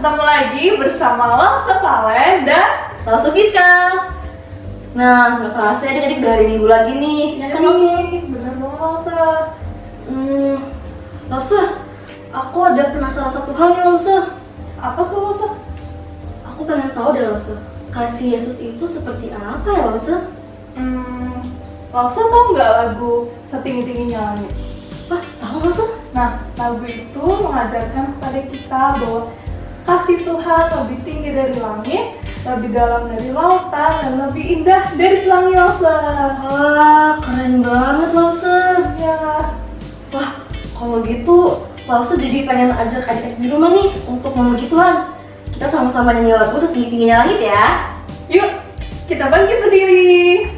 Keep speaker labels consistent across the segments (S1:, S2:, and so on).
S1: ketemu lagi bersama Lause Valen dan
S2: Lause Fiska. Nah, nggak kerasa ya adik-adik dari minggu lagi nih.
S1: ya kan Lause? Bener banget Lause.
S2: Lause, aku ada penasaran satu hal nih Lause.
S1: Apa tuh Lause?
S2: Aku pengen tahu deh Lause, kasih Yesus itu seperti apa ya Lause?
S1: Lause tau nggak lagu Setinggi-tingginya Langit?
S2: Wah, tahu Lause?
S1: Nah, lagu itu mengajarkan kepada kita bahwa kasih Tuhan lebih tinggi dari langit, lebih dalam dari lautan, dan lebih indah dari pelangi Lause.
S2: Wah, keren banget Lause.
S1: Ya,
S2: Wah, kalau gitu Lause jadi pengen ajak adik-adik di rumah nih untuk memuji Tuhan. Kita sama-sama nyanyi lagu Setinggi-tingginya Langit ya.
S1: yuk kita bangkit berdiri.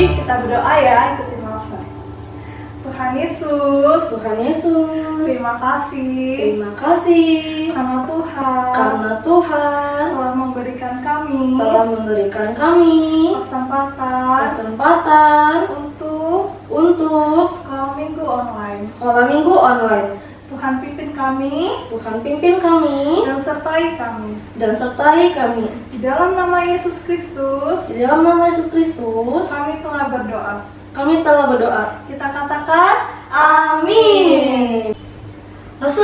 S1: Kita berdoa ya, ikutin Lause. Tuhan Yesus, terima kasih karena Tuhan telah memberikan kami kesempatan untuk sekolah minggu online. Tuhan pimpin kami dan sertai kami. Di dalam nama Yesus Kristus, kami telah berdoa. Kita katakan amin.
S2: Lause,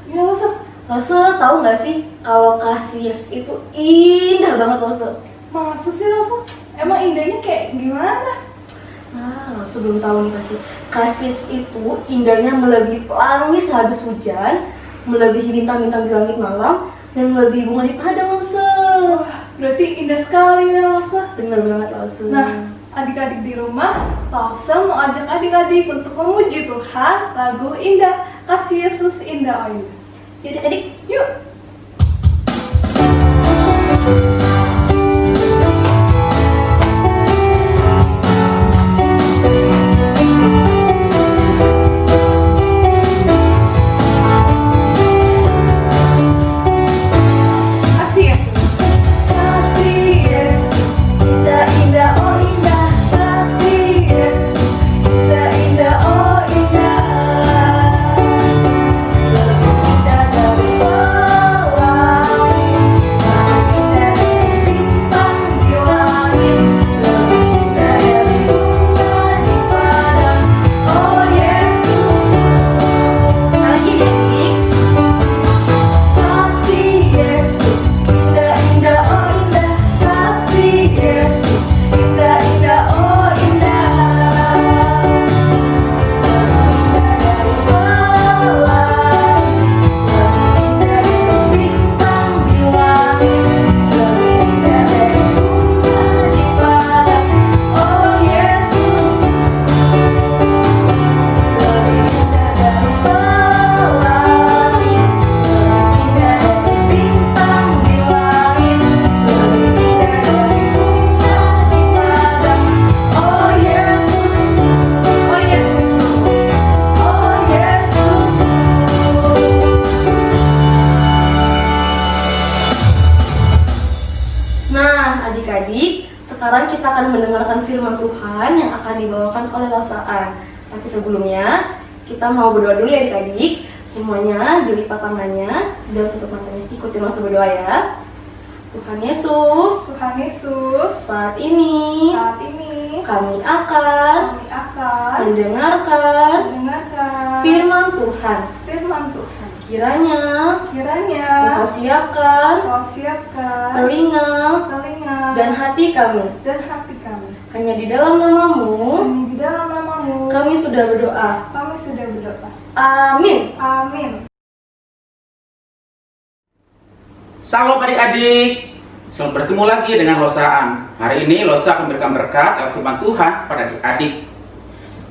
S1: Ya Lause.
S2: Lause tahu nggak sih kalau kasih Yesus itu indah banget Lause?
S1: Masa sih Lause? Emang indahnya kayak gimana?
S2: Lause belum tahu nih pasti. Kasih Yesus itu indahnya melebihi pelangi sehabis hujan, melebihi bintang-bintang di langit malam, dan melebihi bunga di padang Lause.
S1: Wah, berarti indah sekali ya Lause.
S2: Bener banget Lause.
S1: Nah, adik-adik di rumah, Lause mau ajak adik-adik untuk memuji Tuhan lagu indah Kasih Yesus Indah. Oh indah.
S2: Yuk adik-adik,
S1: Yuk. Kasih Yesus. Kasih Yesus. Indah, indah, oh indah. Kasih Yesus. Indah, indah, oh indah. Lebih indah dari
S2: sekarang kita akan mendengarkan firman Tuhan yang akan dibawakan oleh Losaan. Tapi sebelumnya, kita mau berdoa dulu ya adik-adik. Semuanya dilipat tangannya dan tutup matanya. Ikutin masa berdoa ya. Tuhan Yesus,
S1: Tuhan Yesus,
S2: saat ini kami akan mendengarkan firman Tuhan. Kiranya Engkau siapkan telinga dan hati kami. Hanya di dalam namamu kami sudah berdoa. Amin.
S3: Salam adik-adik, selamat bertemu lagi dengan Losaan. Hari ini Losa akan memberikan berkat atau firman Tuhan kepada adik-adik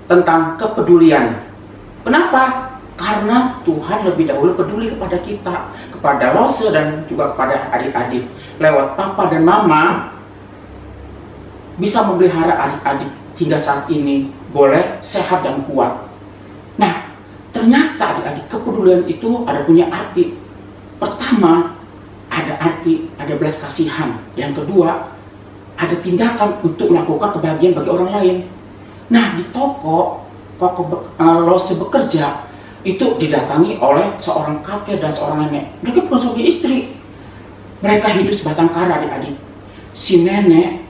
S3: tentang kepedulian. Kenapa? Karena Tuhan lebih dahulu peduli kepada kita, kepada Losa dan juga kepada adik-adik. Lewat papa dan mama bisa memelihara adik-adik hingga saat ini boleh sehat dan kuat. Nah, ternyata adik-adik kepedulian itu ada punya arti. Pertama, ada arti, ada belas kasihan. Yang kedua, ada tindakan untuk melakukan kebahagiaan bagi orang lain. Nah, di toko Losa bekerja, itu didatangi oleh seorang kakek dan seorang nenek. Mereka bukan suami istri. Mereka hidup sebatang kara adik-adik. Si nenek,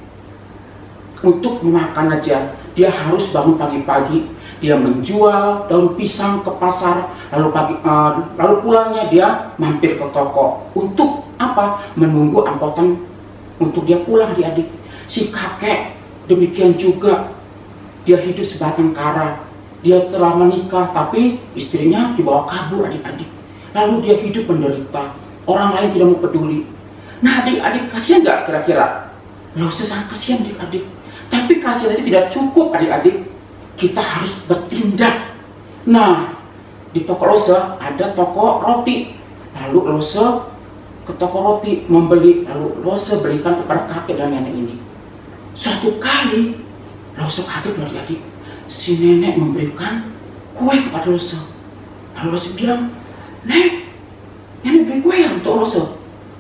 S3: untuk memakan aja, dia harus bangun pagi-pagi. Dia menjual daun pisang ke pasar, lalu pulangnya dia mampir ke toko. Untuk apa? Menunggu angkutan untuk dia pulang adik-adik. Si kakek demikian juga, dia hidup sebatang kara. Dia telah menikah tapi istrinya dibawa kabur adik-adik. Lalu dia hidup menderita, orang lain tidak mau peduli. Nah adik-adik, kasihan nggak kira-kira? Losa sangat kasihan adik-adik. Tapi kasihan aja tidak cukup adik-adik, kita harus bertindak. Nah, di toko Losa ada toko roti. Lalu Losa ke toko roti membeli, lalu Losa berikan kepada kakek dan nenek ini. Suatu kali Losa kaget adik-adik, si nenek memberikan kue kepada Losa. Lalu Losa bilang, "Nek, nenek beri kue ya untuk Losa?"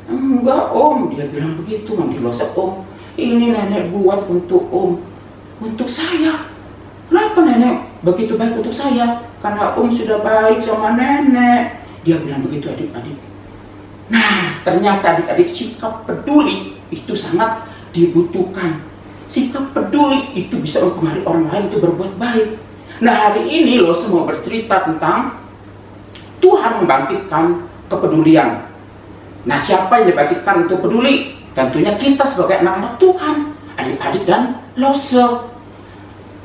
S3: "Enggak om," dia bilang begitu, manggil Losa om. "Ini nenek buat untuk om, untuk saya." "Kenapa nenek begitu baik untuk saya?" "Karena om sudah baik sama nenek." Dia bilang begitu adik-adik. Nah, ternyata adik-adik sikap peduli itu sangat dibutuhkan. Sikap peduli itu bisa mempengaruhi orang lain untuk berbuat baik. Nah, hari ini lo semua bercerita tentang Tuhan membangkitkan kepedulian. Nah, siapa yang dibangkitkan untuk peduli? Tentunya kita sebagai anak-anak Tuhan, adik-adik dan Losa.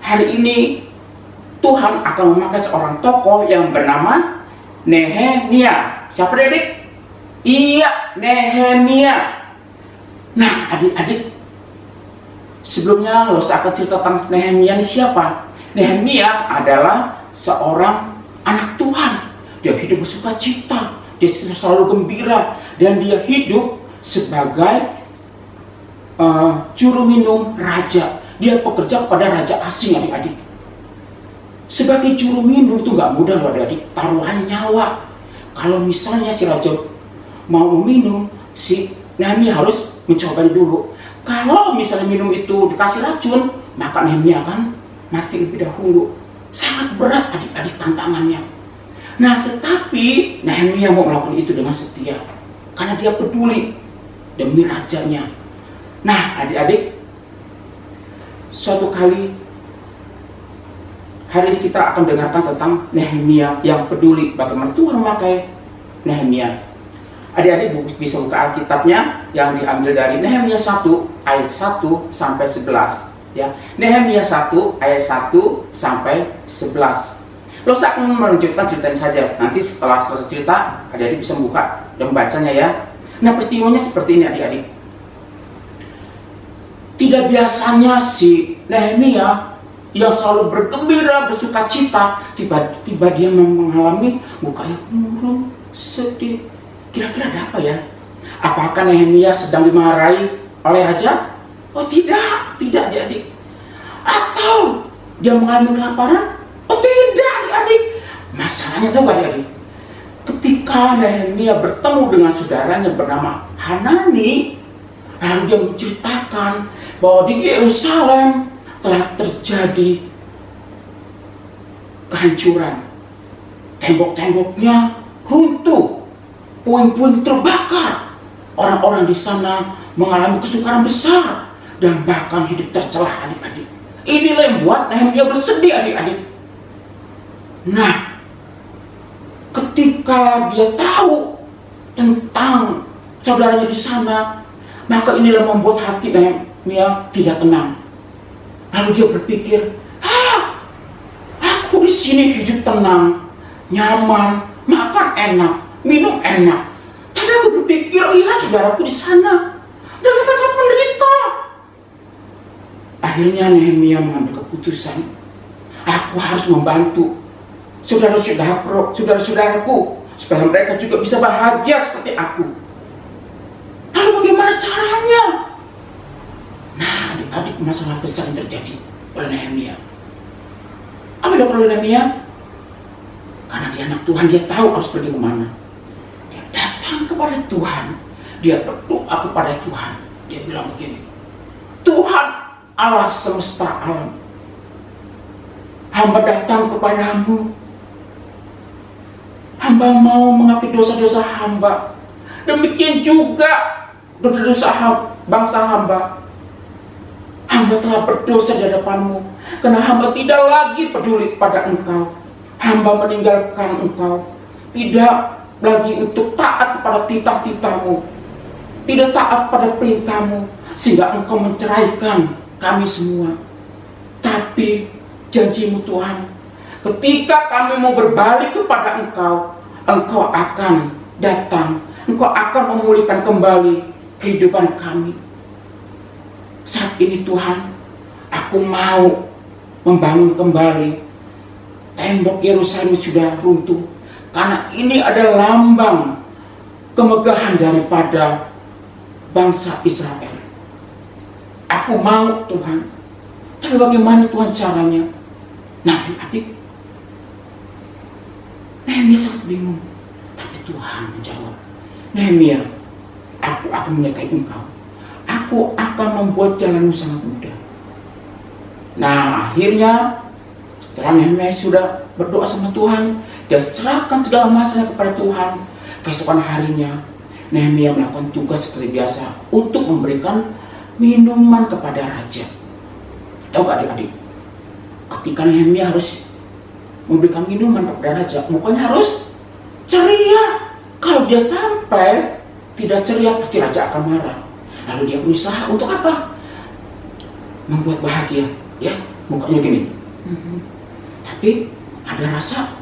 S3: Hari ini Tuhan akan memakai seorang tokoh yang bernama Nehemia. Siapa adik? Iya, Nehemia. Nah adik-adik, sebelumnya Losa akan cerita tentang Nehemia ini siapa? Nehemia adalah seorang anak Tuhan. Dia hidup bersuka cita, dia selalu gembira, dan dia hidup sebagai juru minum raja. Dia bekerja kepada raja asing adik-adik. Sebagai juru minum itu nggak mudah loh adik-adik, taruhan nyawa. Kalau misalnya si raja mau meminum, si Nehemia harus mencobanya dulu. Kalau misalnya minum itu dikasih racun, maka Nehemia akan mati lebih dahulu. Sangat berat adik-adik tantangannya. Nah, tetapi Nehemia mau melakukan itu dengan setia, karena dia peduli demi rajanya. Nah, adik-adik, suatu kali hari ini kita akan dengarkan tentang Nehemia yang peduli, bagaimana Tuhan memakai Nehemia. Adik-adik bisa buka Alkitabnya yang diambil dari Nehemia 1 ayat 1 sampai 11 ya. Nehemia 1 ayat 1 sampai 11. Losa akan melanjutkan ceritanya saja. Nanti setelah selesai cerita, adik-adik bisa membuka dan membacanya ya. Nah, peristiwanya seperti ini adik-adik. Tidak biasanya si Nehemia yang selalu bergembira, bersuka cita, tiba-tiba dia mengalami mukanya murung, sedih. Kira-kira ada apa ya? Apakah Nehemia sedang dimarahi oleh raja? Oh tidak adik-adik. Atau dia mengalami kelaparan? Oh tidak adik-adik. Masalahnya tahu gak adik-adik? Ketika Nehemia bertemu dengan saudaranya bernama Hanani, lalu dia menceritakan bahwa di Yerusalem telah terjadi kehancuran. Tembok-temboknya runtuh, puing-puing terbakar. Orang-orang di sana mengalami kesukaran besar dan bahkan hidup tercelah, adik-adik. Inilah yang membuat Nehemia bersedih, adik-adik. Nah, ketika dia tahu tentang saudaranya di sana, maka inilah membuat hati Nehemia tidak tenang. Lalu dia berpikir, aku di sini hidup tenang, nyaman, makan enak, minum enak. Tapi aku berpikir, lihat saudaraku di sana, mereka sangat menderita. Akhirnya Nehemia mengambil keputusan, aku harus membantu saudara-saudaraku supaya mereka juga bisa bahagia seperti aku. Lalu bagaimana caranya? Nah, adik-adik, masalah besar yang terjadi oleh Nehemia. Apa yang dilakukan oleh Nehemia? Karena dia anak Tuhan, dia tahu harus pergi kemana. Dia datang kepada Tuhan, dia berdoa kepada Tuhan. Dia bilang begini, Tuhan Allah semesta alam, hamba datang kepadamu. Hamba mau mengakui dosa-dosa hamba. Demikian juga dosa bangsa hamba. Hamba telah berdosa di hadapanmu, karena hamba tidak lagi peduli kepada engkau. Hamba meninggalkan engkau, tidak lagi untuk taat kepada titah-titahmu, tidak taat pada perintahmu, sehingga engkau menceraikan kami semua. Tapi janjimu Tuhan, ketika kami mau berbalik kepada engkau, engkau akan datang, engkau akan memulihkan kembali kehidupan kami. Saat ini Tuhan, aku mau membangun kembali tembok Yerusalem sudah runtuh, karena ini adalah lambang kemegahan daripada bangsa Israel. Aku mau Tuhan, tapi bagaimana Tuhan caranya? Nah, adik-adik, Nehemia sangat bingung, tapi Tuhan menjawab, Nehemia, aku akan menyertai engkau. Aku akan membuat jalanmu sangat mudah. Nah, akhirnya setelah Nehemia sudah berdoa sama Tuhan, dia serahkan segala masalahnya kepada Tuhan. Keesokan harinya, Nehemia melakukan tugas seperti biasa untuk memberikan minuman kepada raja. Tahu gak adik-adik? Ketika Nehemia harus memberikan minuman kepada raja, mukanya harus ceria. Kalau dia sampai tidak ceria, pasti raja akan marah. Lalu dia berusaha untuk apa? Membuat bahagia, ya, mukanya gini. Tapi ada rasa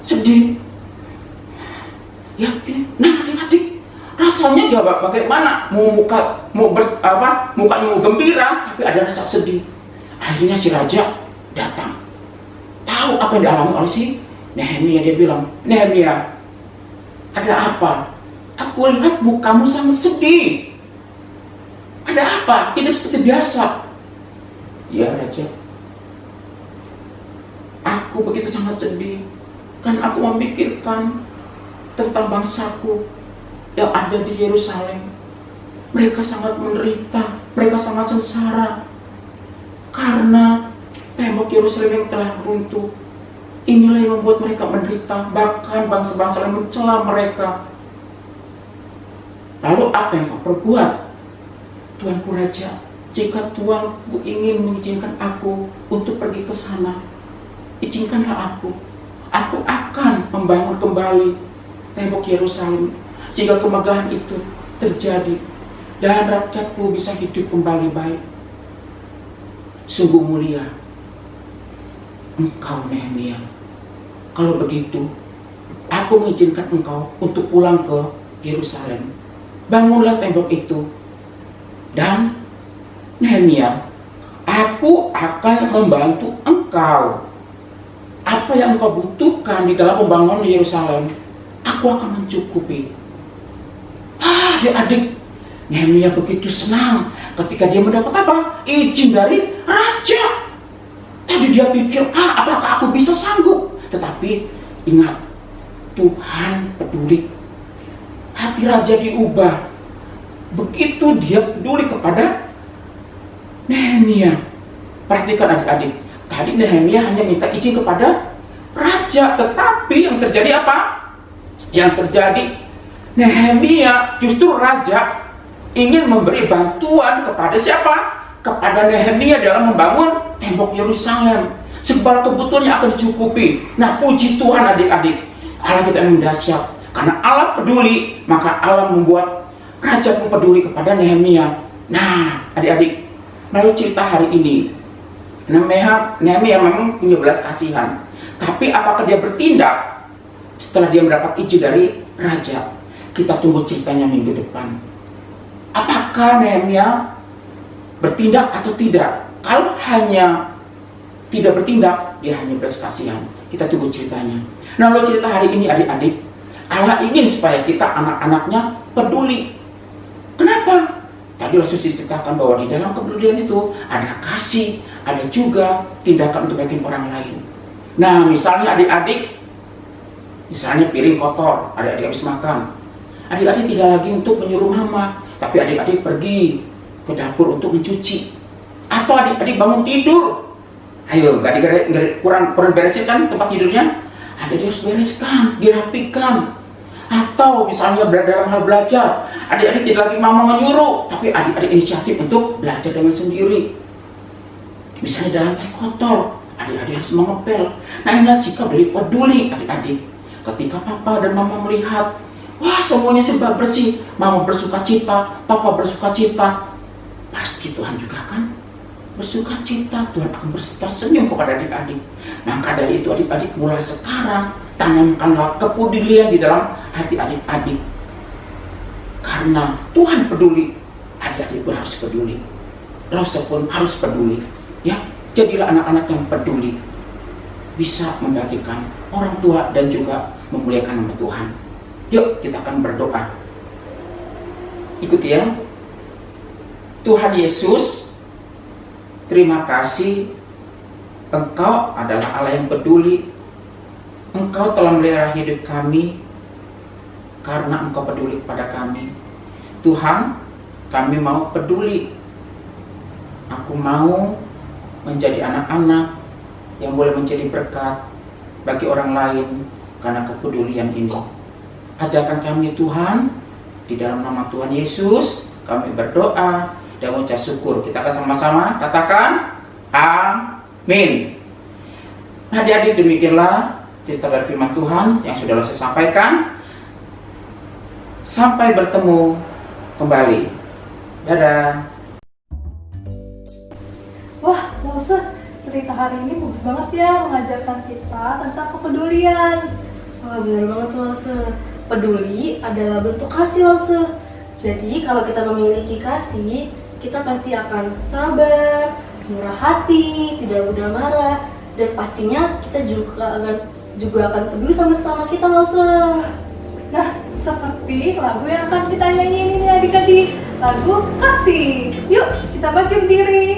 S3: sedih. Ya, nah adik-adik, rasanya jawab bagaimana? Mukanya mau gembira, tapi ada rasa sedih. Akhirnya si raja datang. Tahu apa yang dialami oleh si Nehemia. Dia bilang, Nehemia, ada apa? Aku lihat mukamu sangat sedih. Ada apa? Tidak seperti biasa. Ya raja, aku begitu sangat sedih, kan aku memikirkan tentang bangsaku yang ada di Yerusalem. Mereka sangat menderita, mereka sangat sengsara karena tembok Yerusalem yang telah runtuh. Inilah yang membuat mereka menderita, bahkan bangsa-bangsa yang mencela mereka. Lalu apa yang kau perbuat, Tuanku Raja? Jika Tuan ingin mengizinkan aku untuk pergi ke sana, izinkanlah aku. Aku akan membangun kembali tembok Yerusalem, sehingga kemegahan itu terjadi dan rakyatku bisa hidup kembali baik. Sungguh mulia engkau Nehemia. Kalau begitu, aku mengizinkan engkau untuk pulang ke Yerusalem. Bangunlah tembok itu. Dan Nehemia, aku akan membantu engkau. Apa yang engkau butuhkan di dalam membangun Yerusalem, aku akan mencukupi. Adik-adik, Nehemia begitu senang ketika dia mendapat apa? Izin dari raja. Tadi dia pikir, apakah aku bisa sanggup? Tetapi ingat, Tuhan peduli. Hati raja diubah. Begitu dia peduli kepada Nehemia. Perhatikan adik-adik. Tadi Nehemia hanya minta izin kepada raja, tetapi yang terjadi apa? Yang terjadi Nehemia, justru raja ingin memberi bantuan kepada siapa? Kepada Nehemia dalam membangun tembok Yerusalem. Segala kebutuhannya akan dicukupi. Nah, puji Tuhan adik-adik, Allah kita yang dahsyat. Karena Allah peduli, maka Allah membuat raja pun peduli kepada Nehemia. Nah, adik-adik, melalui cerita hari ini, Nehemia memang punya belas kasihan. Tapi apakah dia bertindak setelah dia mendapat izin dari raja? Kita tunggu ceritanya minggu depan. Apakah Nehemia bertindak atau tidak? Kalau hanya tidak bertindak, dia hanya belas kasihan. Kita tunggu ceritanya. Nah, lalu cerita hari ini adik-adik, Allah ingin supaya kita anak-anaknya peduli. Kenapa? Tadi Rasul ceritakan bahwa di dalam kepedulian itu ada kasih, ada juga tindakan untuk bikin orang lain. Nah, misalnya adik-adik, misalnya piring kotor, adik-adik habis makan. Adik-adik tidak lagi untuk menyuruh mama, tapi adik-adik pergi ke dapur untuk mencuci. Atau adik-adik bangun tidur, ayo, kurang beresin kan tempat tidurnya, adik-adik harus bereskan, dirapikan. Atau misalnya dalam hal belajar, adik-adik tidak lagi mama menyuruh, tapi adik-adik inisiatif untuk belajar dengan sendiri. Misalnya dalam lantai kotor, adik-adik harus mengepel. Nah, inilah sikap dari peduli adik-adik. Ketika papa dan mama melihat, wah semuanya serba bersih, mama bersuka cita, papa bersuka cita, pasti Tuhan juga akan bersuka cita. Tuhan akan tersenyum kepada adik-adik. Maka dari itu adik-adik mulai sekarang tanamkanlah kepedulian di dalam hati adik-adik. Karena Tuhan peduli, adik-adik pun harus peduli. Losa pun harus peduli. Ya, jadilah anak-anak yang peduli, bisa membagikan orang tua dan juga memuliakan nama Tuhan. Yuk kita akan berdoa. Ikuti ya. Tuhan Yesus, terima kasih, Engkau adalah Allah yang peduli. Engkau telah melihara hidup kami karena Engkau peduli kepada kami. Tuhan, kami mau peduli. Aku mau menjadi anak-anak yang boleh menjadi berkat bagi orang lain karena kepedulian ini. Ajarkan kami Tuhan, di dalam nama Tuhan Yesus kami berdoa dan mengucap syukur. Kita akan sama-sama katakan amin. Nah, adik-adik, demikianlah cerita dari firman Tuhan yang sudah saya sampaikan. Sampai bertemu kembali. Dadah.
S1: Wah, Lause, cerita hari ini bagus banget ya, mengajarkan kita tentang kepedulian.
S2: Wah, benar banget Lause. Peduli adalah bentuk kasih Lause. Jadi kalau kita memiliki kasih, kita pasti akan sabar, murah hati, tidak mudah marah, dan pastinya kita juga akan peduli sama sesama kita Lause.
S1: Nah, seperti lagu yang akan kita nyanyiin ini adik-adik, lagu Kasih. Yuk, kita bagi berdiri.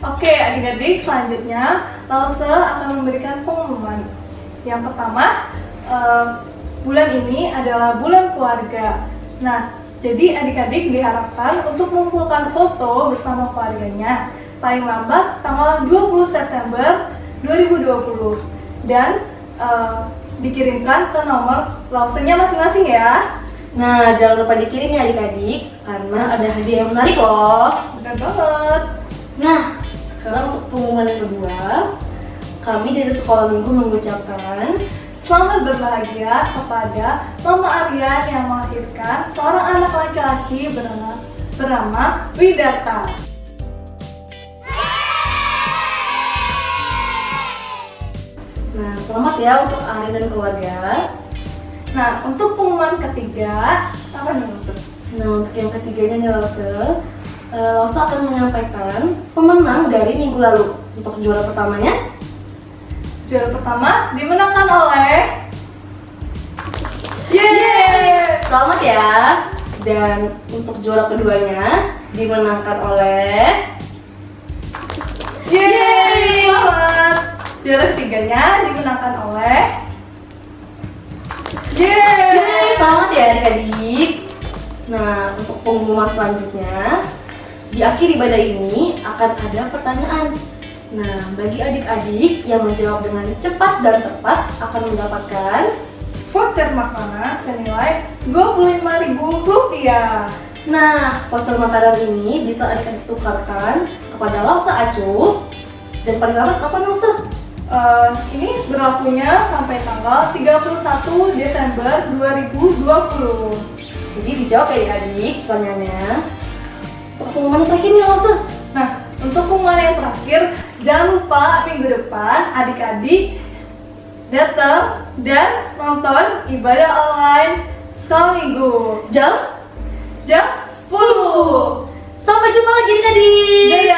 S1: Oke, adik-adik, selanjutnya Lause akan memberikan pengumuman. Yang pertama, bulan ini adalah bulan keluarga. Nah, jadi adik-adik diharapkan untuk mengumpulkan foto bersama keluarganya paling lambat tanggal 20 September 2020 dan dikirimkan ke nomor lausenya masing-masing ya.
S2: Nah, jangan lupa dikirim ya adik-adik, karena ada hadiah yang menarik loh.
S1: Benar banget.
S2: Nah, sekarang untuk pengumuman yang kedua, kami dari Sekolah Minggu mengucapkan
S1: Selamat berbahagia kepada Mama Aryan yang melahirkan seorang anak laki-laki bernama Widarta.
S2: Nah, selamat ya untuk Ari dan keluarga.
S1: Nah, untuk pengumuman ketiga, apa nih untuk?
S2: Nah, untuk yang ketiganya nih Lause akan menyampaikan pemenang dari minggu lalu. Untuk juara pertamanya,
S1: Juara pertama dimenangkan oleh Yeay!
S2: selamat ya. Dan untuk juara keduanya dimenangkan oleh
S1: Yeay! Selamat! Juara ketiganya dimenangkan oleh Yeay!
S2: Selamat ya adik-adik. Nah, untuk pengumuman selanjutnya, di akhir ibadah ini akan ada pertanyaan. Nah, bagi adik-adik yang menjawab dengan cepat dan tepat akan mendapatkan
S1: Voucher makanan senilai Rp25.000.
S2: Nah, voucher makanan ini bisa adik-adik tukarkan kepada Lause Acuh. Dan paling lambat kapan Lause?
S1: Ini berlakunya sampai tanggal 31 Desember 2020.
S2: Jadi dijawab ya adik-adik pertanyaannya. Untuk pengumuman yang terakhir nih Lause.
S1: Nah, untuk pengumuman yang terakhir, jangan lupa minggu depan adik-adik datang dan nonton ibadah online Sekolah Minggu
S2: Jam
S1: 10.
S2: Sampai jumpa lagi adik-adik.
S1: Dadah.